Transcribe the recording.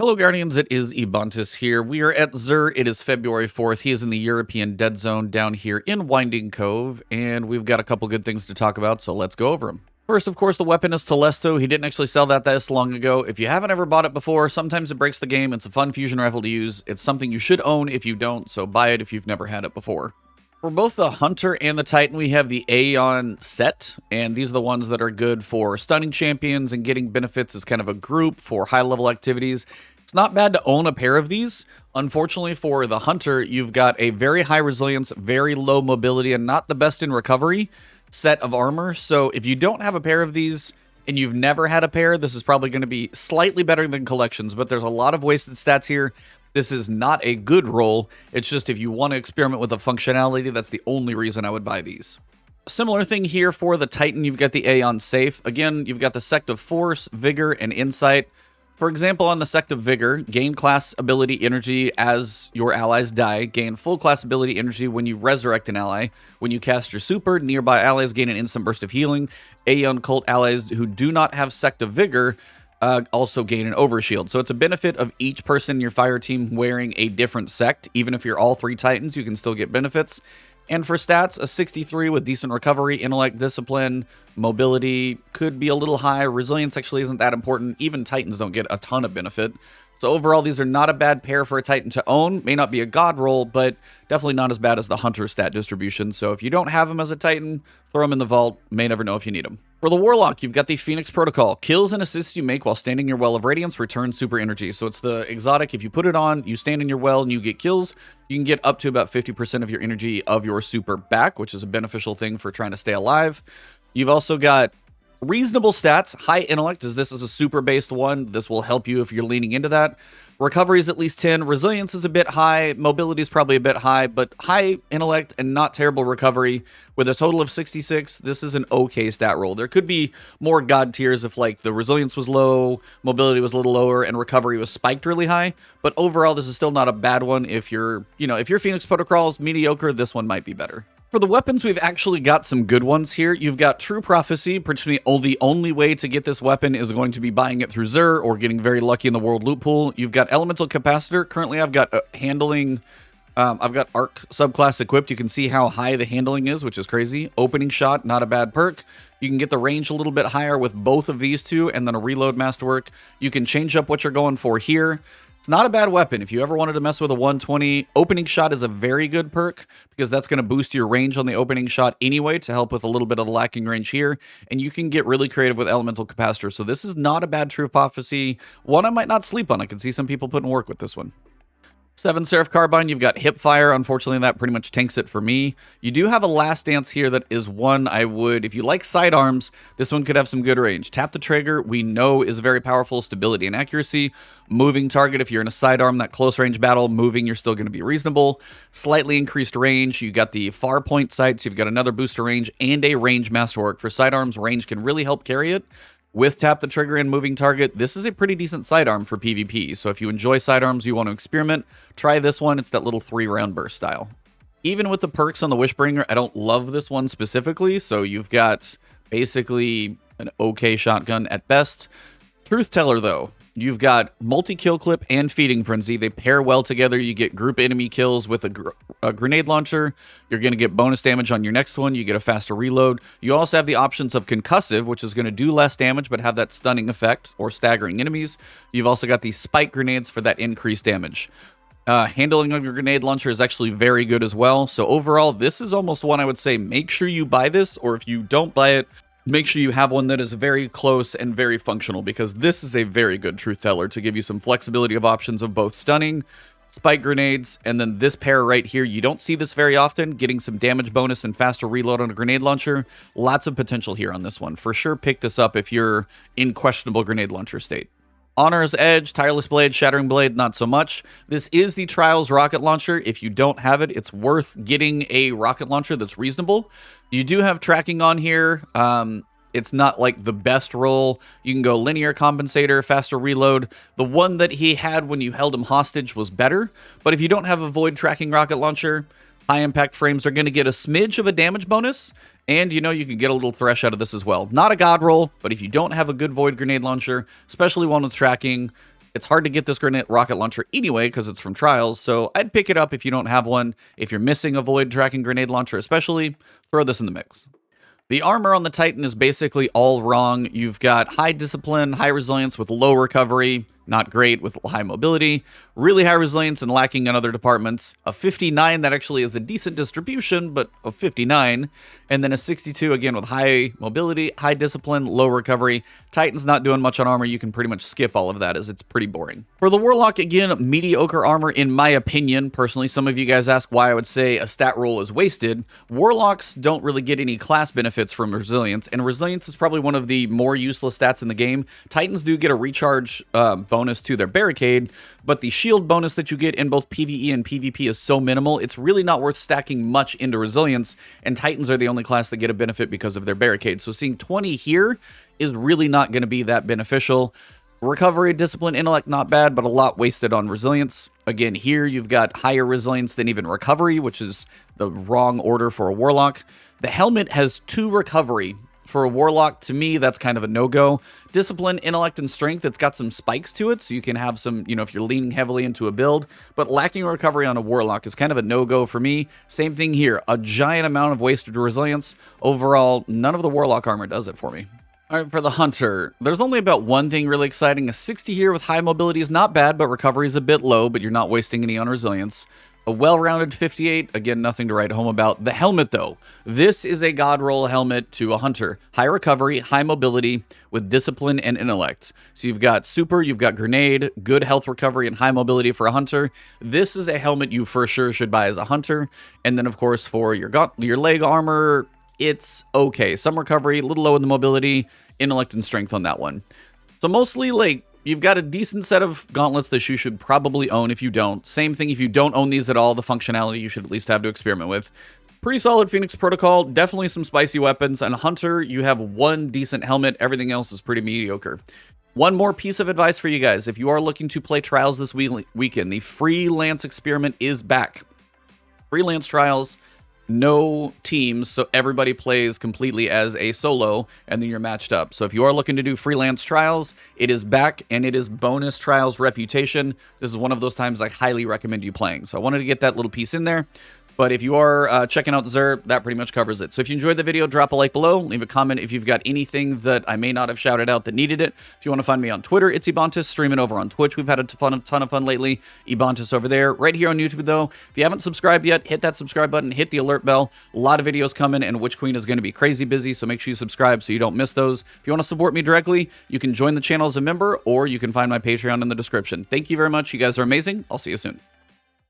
Hello Guardians, it is Ebontis here. We are at Xur, it is February 4th. He is in the European Dead Zone down here in Winding Cove, and we've got a couple good things to talk about, so let's go over them. First, of course, the weapon is Telesto. He didn't actually sell that this long ago. If you haven't ever bought it before, sometimes it breaks the game. It's a fun fusion rifle to use. It's something you should own if you don't, so buy it if you've never had it before. For both the Hunter and the Titan, we have the Aeon set, and these are the ones that are good for stunning champions and getting benefits as kind of a group for high-level activities. It's not bad to own a pair of these. Unfortunately for the Hunter, you've got a very high resilience, very low mobility, and not the best in recovery set of armor. So if you don't have a pair of these and you've never had a pair, this is probably going to be slightly better than collections, but there's a lot of wasted stats here. This is not a good roll. It's just if you want to experiment with the functionality, that's the only reason I would buy these. Similar thing here for the Titan, you've got the Aeon safe. Again, you've got the Sect of Force, Vigor, and Insight. For example, on the Sect of Vigor, gain class ability energy as your allies die, gain full class ability energy when you resurrect an ally. When you cast your super, nearby allies gain an instant burst of healing. Aeon cult allies who do not have Sect of Vigor also gain an overshield. So it's a benefit of each person in your fire team wearing a different sect. Even if you're all three Titans, you can still get benefits. And for stats, a 63 with decent recovery, intellect, discipline, mobility could be a little high. Resilience actually isn't that important. Even Titans don't get a ton of benefit. So overall, these are not a bad pair for a Titan to own. May not be a god roll, but definitely not as bad as the Hunter stat distribution. So if you don't have them as a Titan, throw them in the vault. May never know if you need them. For the Warlock, you've got the Phoenix Protocol. Kills and assists you make while standing in your Well of Radiance return super energy. So it's the exotic. If you put it on, you stand in your well and you get kills, you can get up to about 50% of your energy of your super back, which is a beneficial thing for trying to stay alive. You've also got reasonable stats. High intellect, as this is a super based one. This will help you if you're leaning into that. Recovery is at least 10. Resilience is a bit high. Mobility is probably a bit high, but high intellect and not terrible recovery with a total of 66. This is an okay stat roll. There could be more god tiers if like the resilience was low, mobility was a little lower, and recovery was spiked really high. But overall, this is still not a bad one. If your Phoenix Protocol is mediocre, this one might be better. For the weapons, we've actually got some good ones here. You've got True Prophecy. The only way to get this weapon is going to be buying it through Xur or getting very lucky in the World Loot Pool. You've got Elemental Capacitor. Currently, I've got handling. I've got Arc subclass equipped. You can see how high the handling is, which is crazy. Opening Shot, not a bad perk. You can get the range a little bit higher with both of these two, and then a Reload Masterwork. You can change up what you're going for here. It's not a bad weapon. If you ever wanted to mess with a 120, Opening Shot is a very good perk because that's going to boost your range on the opening shot anyway to help with a little bit of the lacking range here. And you can get really creative with Elemental Capacitor. So this is not a bad True Prophecy. One I might not sleep on. I can see some people putting work with this one. 7 Seraph Carbine, you've got Hipfire. Unfortunately, that pretty much tanks it for me. You do have a Last Dance here that is one I would, if you like sidearms, this one could have some good range. Tap the Trigger, we know is very powerful, stability and accuracy. Moving target, if you're in a sidearm, that close range battle, moving, you're still going to be reasonable. Slightly increased range, you got the far point sights, you've got another booster range, and a range masterwork. For sidearms, range can really help carry it. With Tap the Trigger and Moving Target, this is a pretty decent sidearm for PvP. So if you enjoy sidearms, you want to experiment, try this one. It's that little 3-round burst style. Even with the perks on the Wishbringer, I don't love this one specifically. So you've got basically an okay shotgun at best. Truth Teller, though. You've got multi-kill clip and feeding frenzy. They pair well together. You get group enemy kills with a grenade launcher. You're going to get bonus damage on your next one. You get a faster reload. You also have the options of concussive, which is going to do less damage but have that stunning effect or staggering enemies. You've also got these spike grenades for that increased damage. Handling of your grenade launcher is actually very good as well. So overall, this is almost one I would say make sure you buy this, or if you don't buy it, make sure you have one that is very close and very functional, because this is a very good Truth Teller to give you some flexibility of options of both stunning, spike grenades, and then this pair right here. You don't see this very often, getting some damage bonus and faster reload on a grenade launcher. Lots of potential here on this one. For sure, pick this up if you're in questionable grenade launcher state. Honor's Edge, Tireless Blade, Shattering Blade, not so much. This is the Trials rocket launcher. If you don't have it, it's worth getting a rocket launcher that's reasonable. You do have tracking on here. It's not like the best roll. You can go linear compensator, faster reload. The one that he had when you held him hostage was better. But if you don't have a void tracking rocket launcher, high impact frames are going to get a smidge of a damage bonus. And, you can get a little thresh out of this as well. Not a god roll, but if you don't have a good void grenade launcher, especially one with tracking, It's hard to get this grenade rocket launcher anyway because it's from Trials, so I'd pick it up if you don't have one. If you're missing a void tracking grenade launcher especially, throw this in the mix. The armor on the Titan is basically all wrong. You've got high discipline, high resilience with low recovery, not great with high mobility, really high resilience and lacking in other departments, a 59 that actually is a decent distribution, but a 59, and then a 62 again with high mobility, high discipline, low recovery. Titan's not doing much on armor. You can pretty much skip all of that as it's pretty boring. For the Warlock, again, mediocre armor in my opinion. Personally, some of you guys ask why I would say a stat roll is wasted. Warlocks don't really get any class benefits from resilience, and resilience is probably one of the more useless stats in the game. Titans do get a recharge bonus to their barricade, but the shield bonus that you get in both PvE and PvP is so minimal, it's really not worth stacking much into resilience, and Titans are the only class that get a benefit because of their barricade. So seeing 20 here is really not going to be that beneficial. Recovery, discipline, intellect, not bad, but a lot wasted on resilience. Again, here you've got higher resilience than even recovery, which is the wrong order for a Warlock. The helmet has 2 recovery. For a Warlock, to me, that's kind of a no-go. Discipline, intellect, and strength, it's got some spikes to it, so you can have some, if you're leaning heavily into a build, but lacking recovery on a Warlock is kind of a no-go for me. Same thing here, a giant amount of wasted resilience. Overall, none of the Warlock armor does it for me. All right, for the Hunter, there's only about one thing really exciting. A 60 here with high mobility is not bad, but recovery is a bit low, but you're not wasting any on resilience. A well-rounded 58, again, nothing to write home about. The helmet, though, this is a god roll helmet to a Hunter. High recovery, high mobility, with discipline and intellect. So you've got super, you've got grenade, good health recovery, and high mobility for a Hunter. This is a helmet you for sure should buy as a Hunter. And then, of course, for your leg armor, it's okay. Some recovery, a little low in the mobility, intellect and strength on that one. So mostly, you've got a decent set of gauntlets that you should probably own if you don't. Same thing if you don't own these at all, the functionality you should at least have to experiment with. Pretty solid Phoenix Protocol, definitely some spicy weapons. And Hunter, you have one decent helmet, everything else is pretty mediocre. One more piece of advice for you guys. If you are looking to play Trials this weekend, the Freelance Experiment is back. Freelance Trials, no teams, so everybody plays completely as a solo, and then you're matched up. So if you are looking to do Freelance Trials, it is back, and it is bonus Trials reputation. This is one of those times I highly recommend you playing. So I wanted to get that little piece in there. But if you are checking out Xur, that pretty much covers it. So if you enjoyed the video, drop a like below. Leave a comment if you've got anything that I may not have shouted out that needed it. If you want to find me on Twitter, it's Ebontis. Streaming over on Twitch. We've had a ton of fun lately. Ebontis over there. Right here on YouTube, though. If you haven't subscribed yet, hit that subscribe button. Hit the alert bell. A lot of videos coming, and Witch Queen is going to be crazy busy, so make sure you subscribe so you don't miss those. If you want to support me directly, you can join the channel as a member, or you can find my Patreon in the description. Thank you very much. You guys are amazing. I'll see you soon.